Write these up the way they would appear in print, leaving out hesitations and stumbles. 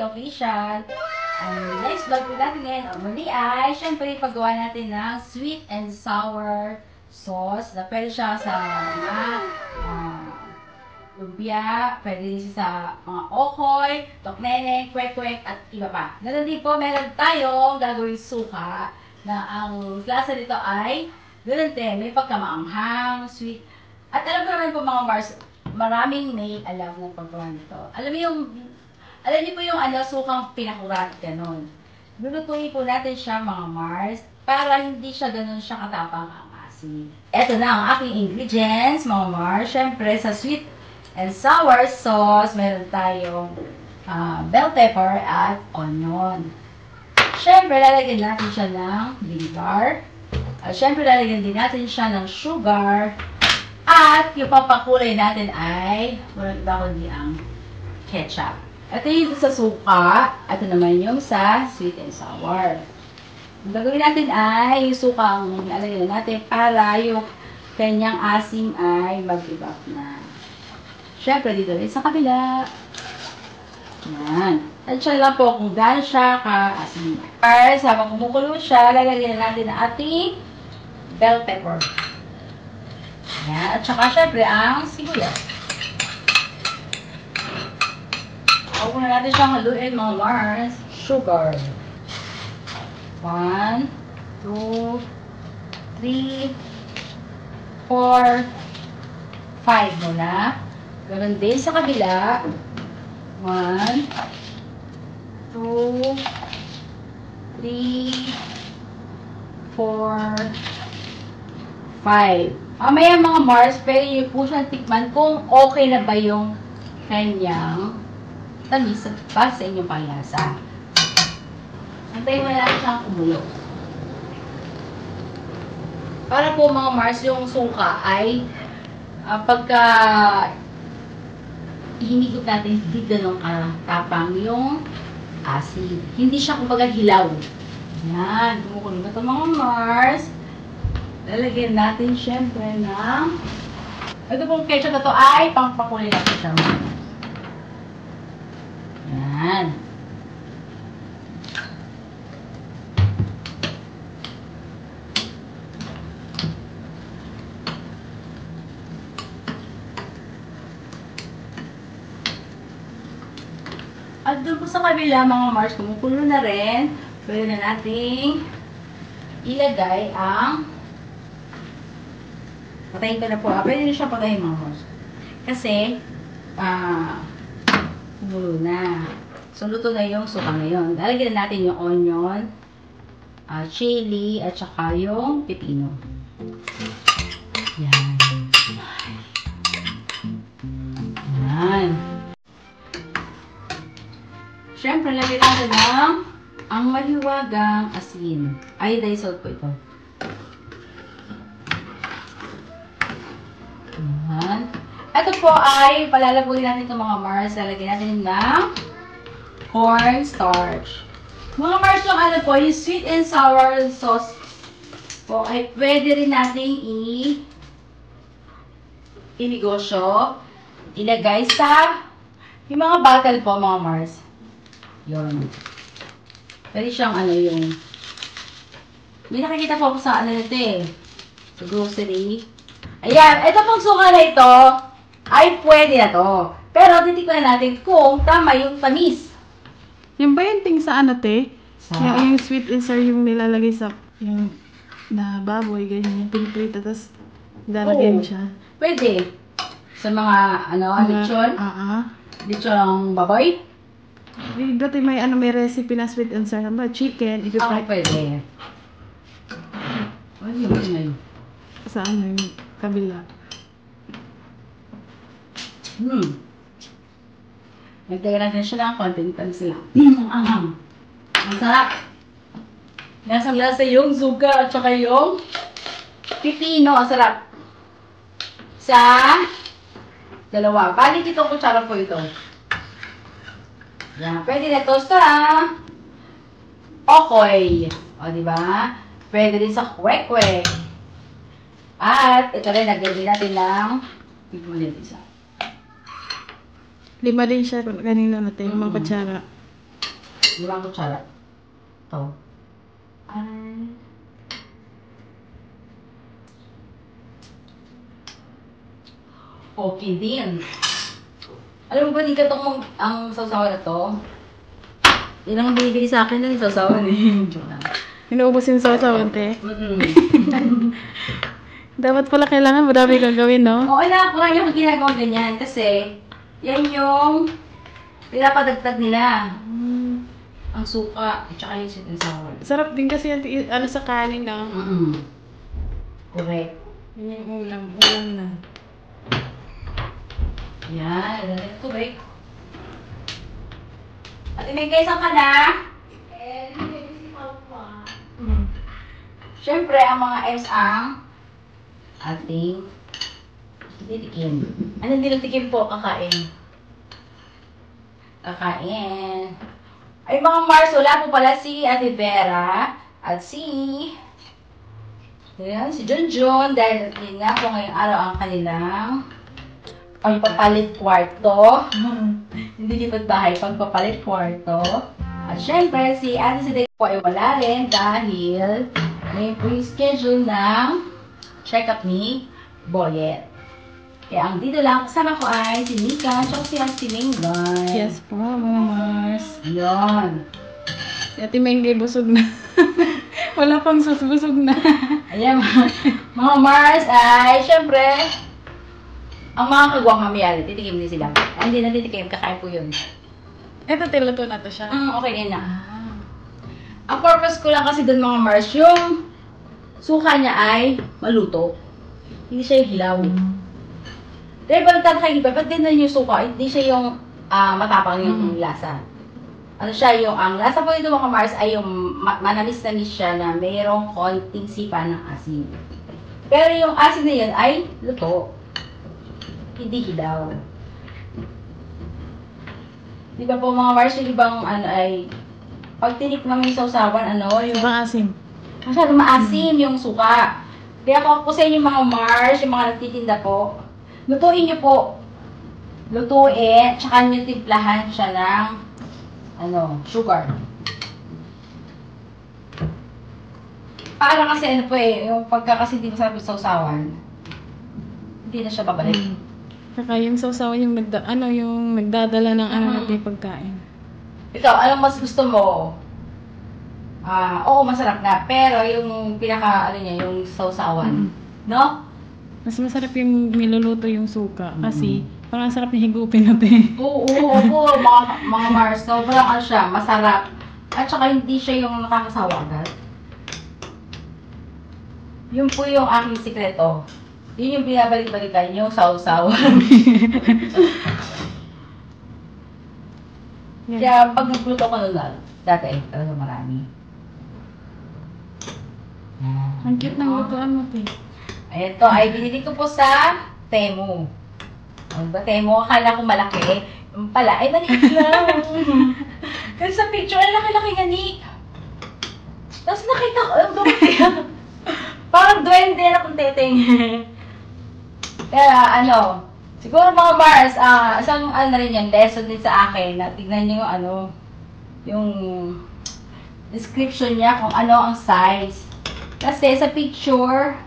Official. Ang next vlog po natin ngayon, muli ay, syempre, paggawa natin ng sweet and sour sauce na pwede siya sa mga lumpia, pwede din sa mga okoy, toknene, kwek-kwek, at iba pa. Ganun din po, meron tayong gagawin suka na ang lasa nito ay ganun din, may pagkamaanghang, sweet. At alam ko naman po mga Mars, maraming may alam ng paggawa nito. Alam niyo po yung sukang pinakurat, ganun. Lulutuin po natin siya mga Mars para hindi siya ganun siya katapang ang asin. Ito na ang aking ingredients mga Mars. Siyempre sa sweet and sour sauce, meron tayong bell pepper at onion. Siyempre lalagyan natin siya ng vinegar. At siyempre lalagyan din natin siya ng sugar. At yung pampakulay natin ay walang iba kundi ang ketchup. Ito yung sa suka. Ito naman yung sa sweet and sour. Ang gagawin natin ay yung suka ang lalagyan natin para yung kanyang asim ay mag-ibap na. Siyempre dito rin sa kabila. Yan. At siya lang po kung gaano siya ka-asim. First, habang kumukulo siya, lalagyan natin ang ating bell pepper. Yan. At saka syempre ang sibuyas. Huwag na natin siyang haluin mga Mars. Sugar. 1, 2, 3, 4, 5 muna. Ganun din sa kabila. 1, 2, 3, 4, 5. Mamaya mga Mars, pwede niyo po siyang tikman kung okay na ba yung kanyang tamis at para sa inyong panglasa. Antayin mo natin siyang kumulo. Para po mga Mars, yung suka ay pagka hinigop natin, hindi ganun katapang yung asin. Hindi siya kumbaga hilaw. Yan, kumukulo na ito mga Mars. Lalagyan natin syempre ng ito pong ketchup na ito ay pangpakulay natin siya. Yan. At doon po sa kabila mga Mars, kumukulo na rin. Pwede na nating ilagay ang patayin ko na po. Pwede na siya patayin mga Mars. Kasi, kumulo na. So, luto na yung suka ngayon. Lalagyan natin yung onion, chili, at saka yung pipino. Yan. Yan. Siyempre, lagyan natin ang maliwagang asin. Iodized salt po ito. Yan. Ito po ay palalaguin natin itong mga Mars. Lalagyan natin ng cornstarch. Mga Mars, yung po, yung sweet and sour sauce po ay pwede rin natin inegosyo, ilagay sa yung mga bottle po mga Mars. Yun. Pwede siyang yung may nakikita po ako sa nito sa grocery. Ayan, ito pong suka na ito ay pwede na to. Pero titikman natin kung tama yung tamis. Yung ba yung ting sa te? Yung sweet and sour yung nilalagay sa yung na baboy, ganyan, yung piniprito, tapos lalagay mo siya. Pwede. Sa mga, lechon? Lechon baboy? Dati may recipe na sweet and sour. Chicken, Okay, pwede. Ano yung ngayon? Sa yung kabila. Nagtagyan natin siya ng konting pansin. Ang sarap. Nasa lasa yung suka at saka yung pipino. Ang sarap. Sa dalawa. Balik itong kutsara po ito. Yan. Pwede na ito sa okoy. O, diba? Pwede din sa kwek-kwek. At ito rin, nagdali natin ng isa. 5 din siya kanina natin, yung mga kutsara. Limang kutsara. Ito. Ay. Okay din. Alam mo ba, di ka itong ang sausawan na to? Yun ang binibili sa akin ng sausawan eh. Joke lang. Inuubos yung sausawan, te. Mm-mm. Dapat pala kailangan madami kang gawin, no? Oo na, kung yung ginagawa ganyan kasi yan yung pinapadagdag nila. Ang suka at saka yung sweet and sour. Sarap din kasi ano sa kanin, no? Correct. Yun yung ulam. Ulam na. Yan, ganito tubig. At may kaysa ka na. Siyempre, ang mga S ang ating titikim. Ano din ang tikim po? Kakain. Kakain. Ay mga Mars, wala po pala si Ate Vera at si Junjun dahil yun nga po ngayong araw ang kanilang pagpapalit kwarto. Hindi lipat bahay, pagpapalit kwarto. At syempre, si Ate Siday po ay wala rin dahil may pre-schedule ng check-up ni Boyet. Kaya ang dito lang, kasama ko ay si Nika at si Ate Mingay. Yes po, mga Mars. Ayun. Si Ate Mengay busog na. Wala pang busog na. Ayan, mga Mars ay, syempre, ang mga kagwang mamaya, titikim din sila. Ay, hindi na titikim, kakain po yun. Ito, tiluto na to siya. Okay na. Ang purpose ko lang kasi doon mga Mars, yung suka niya ay maluto. Hindi siya yung hilaw. Dahil ba nagtatakayin iba, pag ganun yung suka, hindi siya yung matapang yung lasa. Ano siya, yung ang lasa po dito mga Mars ay yung manamis-namis siya na mayroong konting sipa ng asin. Pero yung asin na yun ay luto. Hindi hilaw. Di ba po mga Mars, yung ibang ano ay, pag tinikman mo yung sausawan, ano, yung Ibang asim. masyadong maasim yung suka. Kaya ako po sa inyo mga Mars, yung mga nagtitinda po, lutuin nyo po. Lutuin, tsaka nyo timplahan siya ng sugar. Para kasi ano po yung pagka kasi hindi masarap yung sausawan, hindi na siya babalik. Saka yung sausawan yung yung nagdadala ng natin pagkain. Ikaw, anong mas gusto mo? Oo, masarap nga. Pero yung pinaka, yung sausawan. No? Mas masarap yung niluluto yung suka. Kasi parang sarap niya higupin natin. Oo, mga Mars. Sobrang ano siya, masarap. At saka hindi siya yung nakakasawa agad. Yun po yung aking sikreto. Yun yung binabalik-balikan, yung sausawan. Kaya pag nagluto ko nun dati talaga marami. Ang cute ng lutuan mo, te. Ito ay binili ko po sa Temu. Ano ba Temu? Akala ko malaki. Yung pala, ay maliit lang. Kasi sa picture, ay laki-laki nga ni. Tapos nakita ko, dumating. Parang duwende na kung teteng. Kaya siguro mga Mars, isang na rin yan, lesson din sa akin na tignan nyo yung yung description niya kung ano ang size. Kasi sa picture,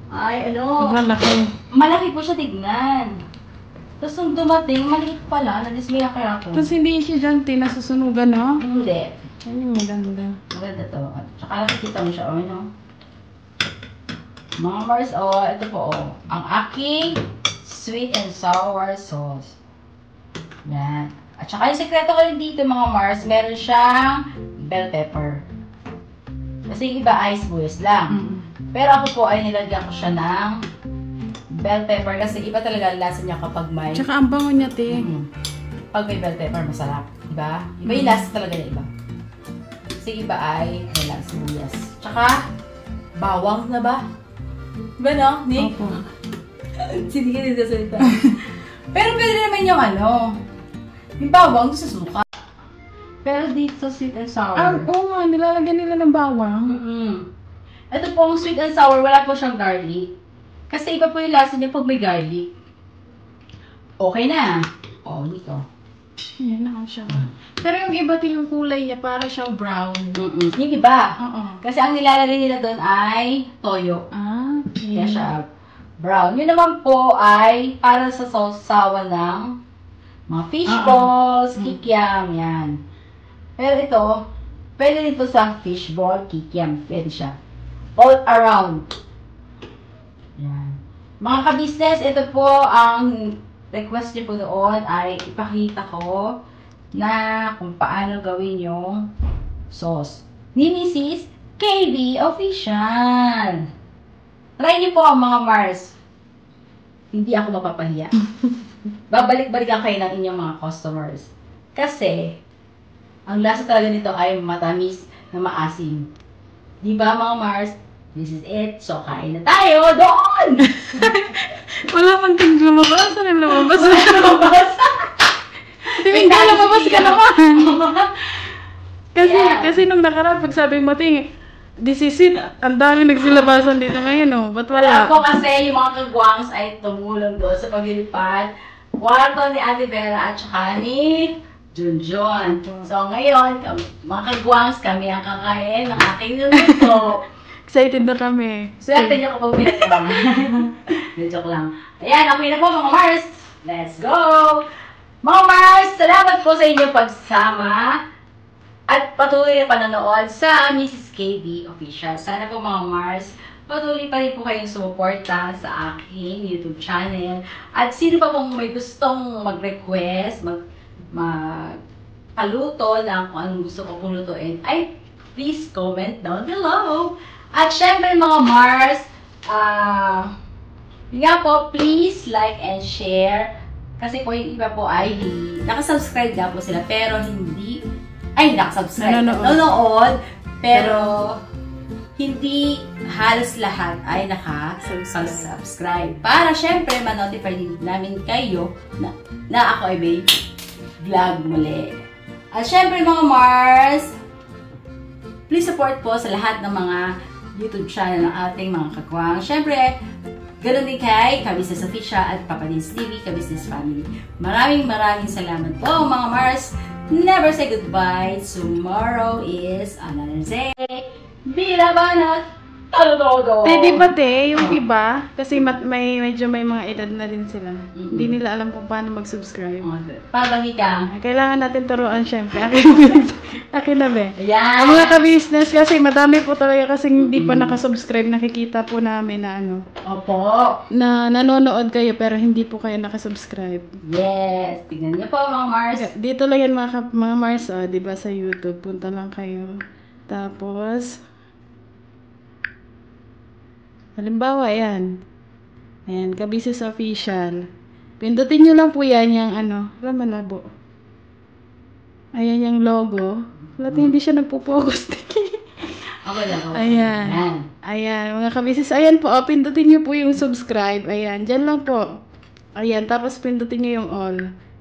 ay malaki po siya tignan. Tapos nung dumating, maliit pala, na-dismay ako. Tapos hindi siya dyan, te, nasusunugan, no? Hindi. Ay, maganda. Maganda to. At saka nakikita mo siya, Mga Mars, ito po, ang aking sweet and sour sauce. Yan. At saka yung sekreto ko rin dito, mga Mars, meron siyang bell pepper. Kasi yung iba ay sibuyas lang. Pero ako po ay nilagyan ko siya ng bell pepper kasi iba talaga ang lasa niya kapag may... Tsaka ang bango niya, te. Pag may bell pepper, masarap. Diba? Iba yung lasa talaga niya, iba. Kasi iba ay wala sibuyas. Tsaka, bawang na ba? Diba no, Nick? Opo. Hindi ka dito salita. Pero pwede naman yung yung bawang sa suka. Pero dito sweet and sour. Oo nga, nilalagyan nila ng bawang. Ito pong sweet and sour, wala po siyang garlic. Kasi iba po yung lasa niya pag may garlic. Okay na. Dito. Yan na siya. Pero yung iba din yung kulay niya, para siyang brown. Yung iba. Oo. Kasi ang nilalagay nila doon ay toyo. Ah, okay. Kaya siya brown. Yun naman po ay para sa sausawan ng mga fish balls, kikiam, yan. Pero ito, pwede rin po sa fish ball, kikiam. Pwede siya. All around. Yan. Mga ka-business, ito po ang request niyo po doon ay ipakita ko na kung paano gawin yung sauce ni Mrs. KB Official. Try niyo po ang mga Mars. Hindi ako mapapahiya. Babalik-balikan kayo ng inyong mga customers. Kasi, ang lasa talaga nito ay matamis na maasim. Di ba mga Mars? This is it. So, kain na tayo doon! Wala mang ting lumabas. Ano yung lumabas? Lumabas! Tingin ka, lumabas ka naman. Kasi, Yeah. kasi nung nakaraan, pag sabi mo, ting, this is it. Ang dami nagsilabasan dito ngayon, oh. Ba't wala? Ako kasi yung mga kagwangs ay tumulong doon sa paglilipad. Kwarto ni Ate Vera at saka ni Junjun. So ngayon, mga kagwangs, kami ang kakain ng aking niluto. Excited na kami. Swerte niyo kapag pinagkama. Joke lang. Ayan, okay na po mga Mars. Let's go! Mga Mars, salamat po sa inyong pagsama at patuloy na panonood sa Mrs. KB Official. Sana po mga Mars, patuloy pa rin po kayong sumuporta sa aking YouTube channel. At sino pa pong may gustong mag-request, magpaluto ng kung anong gusto ko pong lutuin, ay please comment down below. At syempre mga Mars, yun nga po, please like and share. Kasi po yung iba po ay nakasubscribe na po sila, pero hindi, ay nakasubscribe, nanonood, pero hindi halos lahat ay nakasubscribe. Para syempre, ma-notify din namin kayo na ako ay may vlog muli. At syempre mga Mars, please support po sa lahat ng mga YouTube channel ng ating mga kagwang. Syempre, ganoon din kay Ka-Business Official at Papa Dins TV, Ka-Business Family. Maraming salamat po mga Mars. Never say goodbye. Tomorrow is another day. Binabanat! Todo! Pwede ba te, yung iba, kasi medyo may mga edad na rin sila. Hindi nila alam kung paano mag-subscribe. Pabagi ka. Kailangan natin turuan syempre. Akin na be. Ayan. Ang mga ka-business kasi madami po talaga kasi hindi pa nakasubscribe. Nakikita po namin na Opo. na nanonood kayo pero hindi po kayo nakasubscribe. Yes. Tignan niyo po mga Mars. Dito lang yan mga Mars, oh, di ba sa YouTube. Punta lang kayo. Tapos, halimbawa, yan. Ayan, Ka-Business Official. Pindutin nyo lang po yan, yung wala malabo. Ayan yung logo. Wala, hindi siya nagpo-focus. Ako lang. Ayan. Ayan, mga Ka-Business. Ayan po, pindutin nyo po yung subscribe. Ayan, dyan lang po. Ayan, tapos pindutin nyo yung all.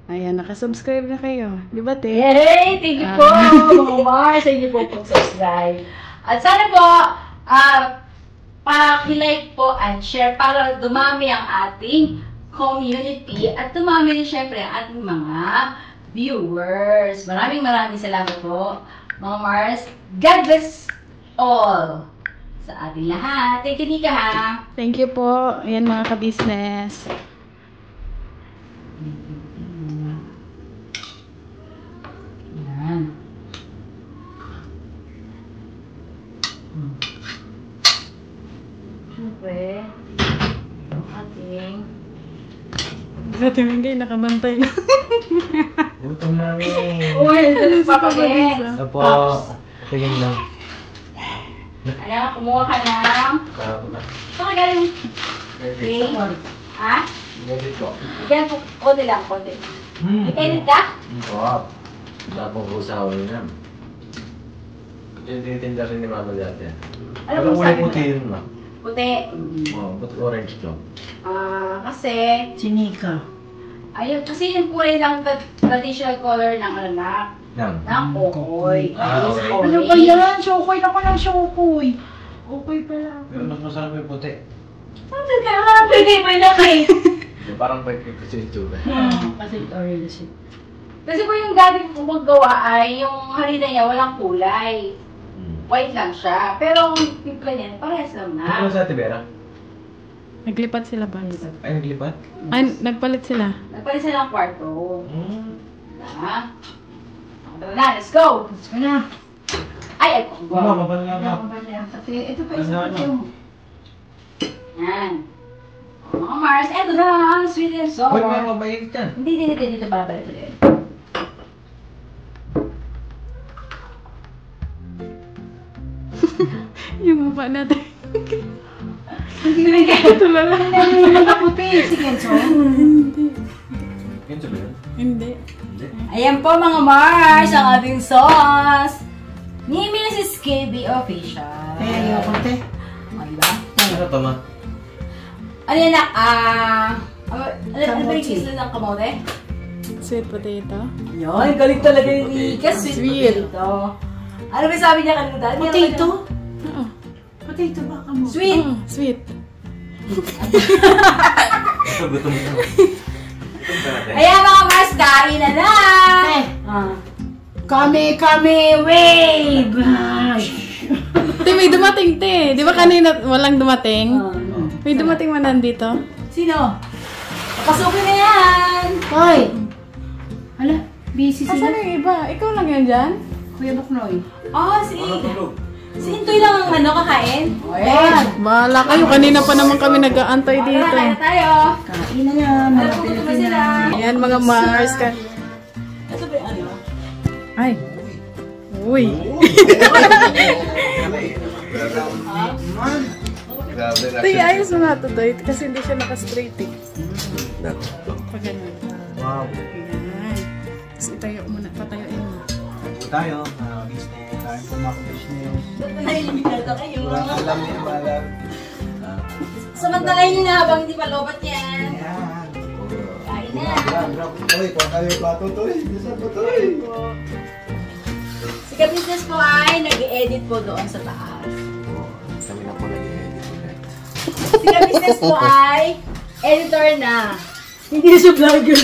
Ayan, nakasubscribe na kayo. Di ba, te? Yay! Thank you po, mga Mars. Thank you po pag-subscribe. At sana po, paki-like po and share para dumami ang ating community at dumami rin syempre ang ating mga viewers. Maraming salamat po, mga Mars. God bless all sa ating lahat. Thank you, Nika, ha? Thank you po. Ayan, mga Ka-Business. Yan. Siyempre, yung ating Sa tingin kayo, nakabantay na. Gutom namin. uy, ito pa pagin. Ito po. Tingin lang. Ayan, kumuha ka ng saan ka galing? Okay. Ha? Ganit ko. Bigyan po, konti lang, konti. May kainit ka? Oo. Tapong usawa niya. Yung tinitinda rin ni Mama dati. Ano Pero kung kulay sabi puti mo? yun ma. Puti. Oo, ba't orange to? Kasi, Sinika. ayun, kasi yung kulay ng traditional color ng Yan. ng kokoy. Okay. Ano ba yan? Shokoy na ko ng shokoy. Okay pala. Pero mas masarap yung puti. Ano ka? Pwede mo na kayo. Yung parang pag kasi ito ba? Kasi orange. Kasi po yung dati po magawa ay yung harina niya walang kulay. White lang siya. Pero ang timpla niya, parehas lang Ano na. sa Ate Vera? Naglipat sila ba? Ay, naglipat? Ay, nagpalit sila. Nagpalit sila ng kwarto. Na. Tara na, let's go! Let's go na. Ay, Mama, mabal nga ba? Ito pa Ano, isa ano? ko. Yan. Mga Mars, eto na, sweet and sour. Huwag mga mabait yan. Hindi, dito babalik ulit. Yung mapa natin. Ito lang. Nakaputi si Kenzo. Yun sabi yun? Hindi. Hindi. Ayan po mga Mars, ang ating sauce. Ni Mrs. KB Official. Eh, ayoko te. Ay ba? Ano to, ma? Ano yan na? Ano ba yung Kamote. kisla ng kamote? Sweet potato. Yun, galing talaga yung Ika. Sweet Sweet. potato. Ano ba sabi niya kanina? Potato? Oo. Potato ba ka mo? Sweet. Sweet. Ito, gutom ito. Gutom ka natin. Ayan mga Mars, kain na na! Eh, Ah. kami, wave! Ay. Te, may dumating, te. Di ba kanina walang dumating? Ah. May dumating man nandito. Sino? Pasukin na yan! Hoy! Hala, busy Asan sila. yung iba? Ikaw lang yan dyan? Kuya Buknoy. Oh, Ano tulog? si Intoy lang ang ano, kakain. Ayan. Bahala kayo. Kanina pa naman kami nag-aantay Tara, dito. kain na tayo. Kain na yan, mga Ano, pupunta ba sila? Pilipina. Ayan mga Mars. Ito ba yung ano? Ay. Uy. Grabe na. Te, ayos mo nga to, Doy. Kasi hindi siya naka-straight eh. Pag ganun. Wow. Ayan. Tapos itayo mo na. Patayuin mo. Tayo, business. Tayo po mga business. Nailimita kayo. Walang alam niya, malam. Samantalahin niyo na habang hindi malobat yan. Kain na. Uy, kung kami patutoy. Bisa patutoy. Si Ka-Business po ay nag-edit po doon sa taas. Kami na po nag-edit. Si Ka-Business po ay editor na. Hindi na siya vlogger.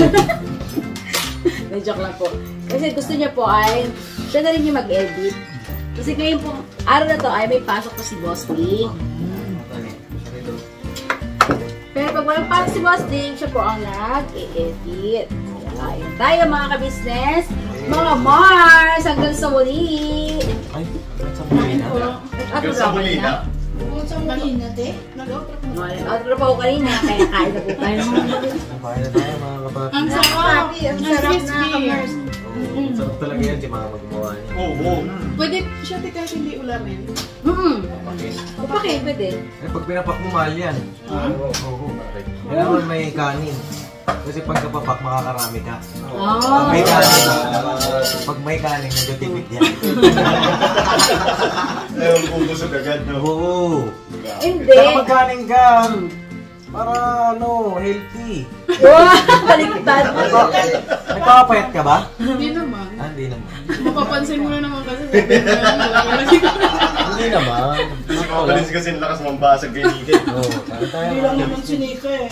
Joke lang po. Kasi gusto niya po ay siya na rin yung mag-edit. Kasi ngayon po, araw na to ay may pasok pa si Boss Lee. Pero pag walang pasok si Boss Lee, siya po ang nag-edit. Kaya tayo mga ka-business, mga Mars, hanggang sa muli. Ay, sa muli na. At sa muli na. Kung sa Molina, te? Outro pa ko kanina, kaya kain na po tayo. Kumain na tayo mga kapatid. Ang sarap. Ang sarap na kamers. Sarap talaga yan si mama gumawa niya. Oo. Pwede siya tika hindi ulamin. Kapake, pwede. Eh, pag pinapak mo, mahal yan. Oo. Yan naman may kanin. Kasi pag kapapak, makakarami ka. Pag may kanin, medyo tipid yan. Ayaw kung gusto agad, no? Oo. Hindi. Kaya magkanin ka. Para healthy. Wow, baliktad. Nagpapapayat ka ba? Hindi naman. Hindi naman. Mapapansin mo na naman kasi sabi mo yan, wala ka lagi. Hindi naman. Kasi mabilis kasi lakas mambasag kay Nicky. Oo. Tayo. Hindi lang naman si Nika eh.